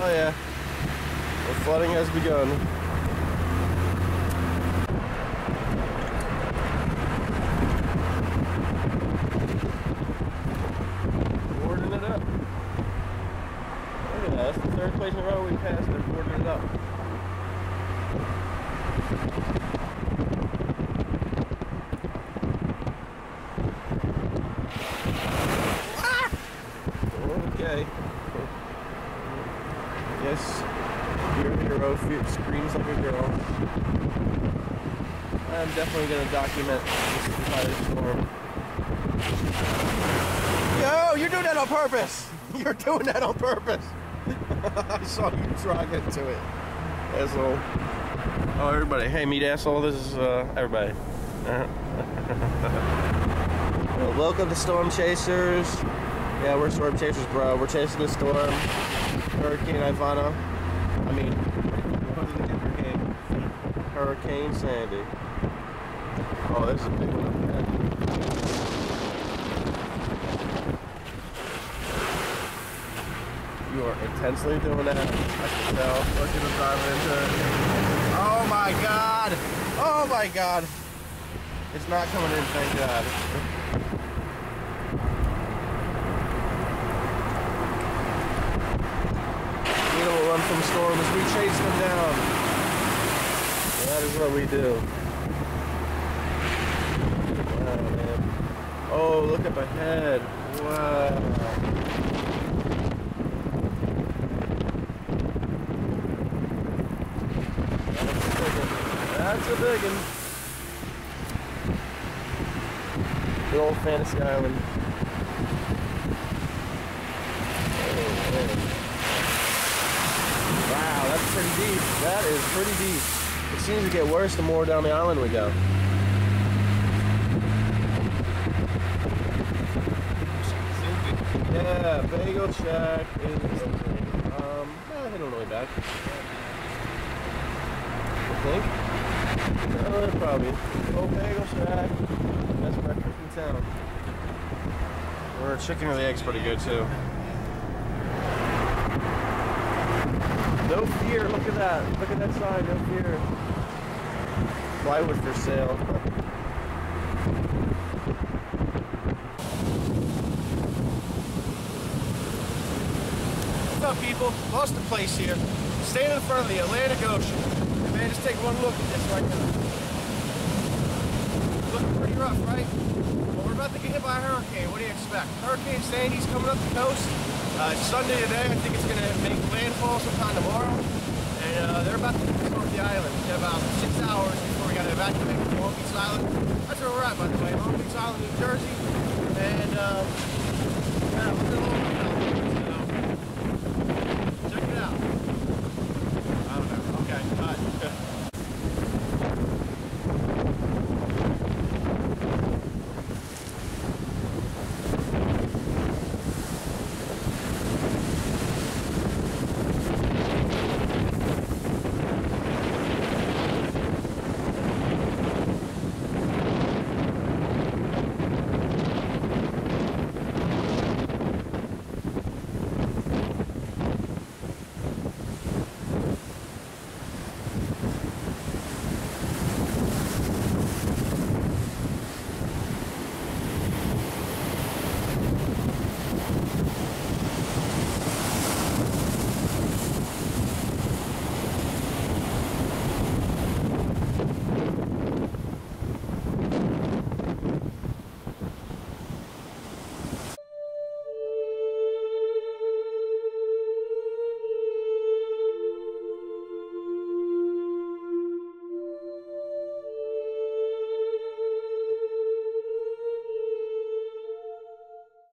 Oh yeah, the flooding has begun. Boarding it up. Look at that, that's the third place in a row we passed, they're boarding it up. Okay. Yes, your hero screams like a girl. I'm definitely going to document this entire storm. Yo, you're doing that on purpose! You're doing that on purpose! I saw you drag into it, asshole. Oh, everybody. Hey, meet asshole. This is, everybody. Well, welcome to Storm Chasers. Yeah, we're storm chasers, bro. We're chasing the storm. Hurricane Ivana. I mean, what was the hurricane? Hurricane Sandy. Oh, this is a big one. You are intensely doing that. I can tell. Look at the driving into it. Oh my god! Oh my god! It's not coming in, thank god. We don't run from storms, we chase them down. That is what we do. Wow, man. Oh, look up ahead. Wow. That's a big one. Good old Fantasy Island. Wow, that's pretty deep. That is pretty deep. It seems to get worse the more down the island we go. Yeah, Bagel Shack is I hit on the way back. I think. Probably. Old Bagel Shack. Best breakfast in town. Or chicken or the eggs pretty good too. No fear, look at that. Look at that sign, no fear. Plywood for sale. What's up, people? Lost the place here. Standing in front of the Atlantic Ocean. And man, just take one look at this right now. Looking pretty rough, right? Well, we're about to get hit by a hurricane. What do you expect? Hurricane Sandy's coming up the coast. It's Sunday today. I think it's going to make landfall sometime tomorrow. And they're about to hit off the island. We got about 6 hours before we got to evacuate from Long Beach Island. That's where we're at, by the way. Long Beach Island, New Jersey. And we're going to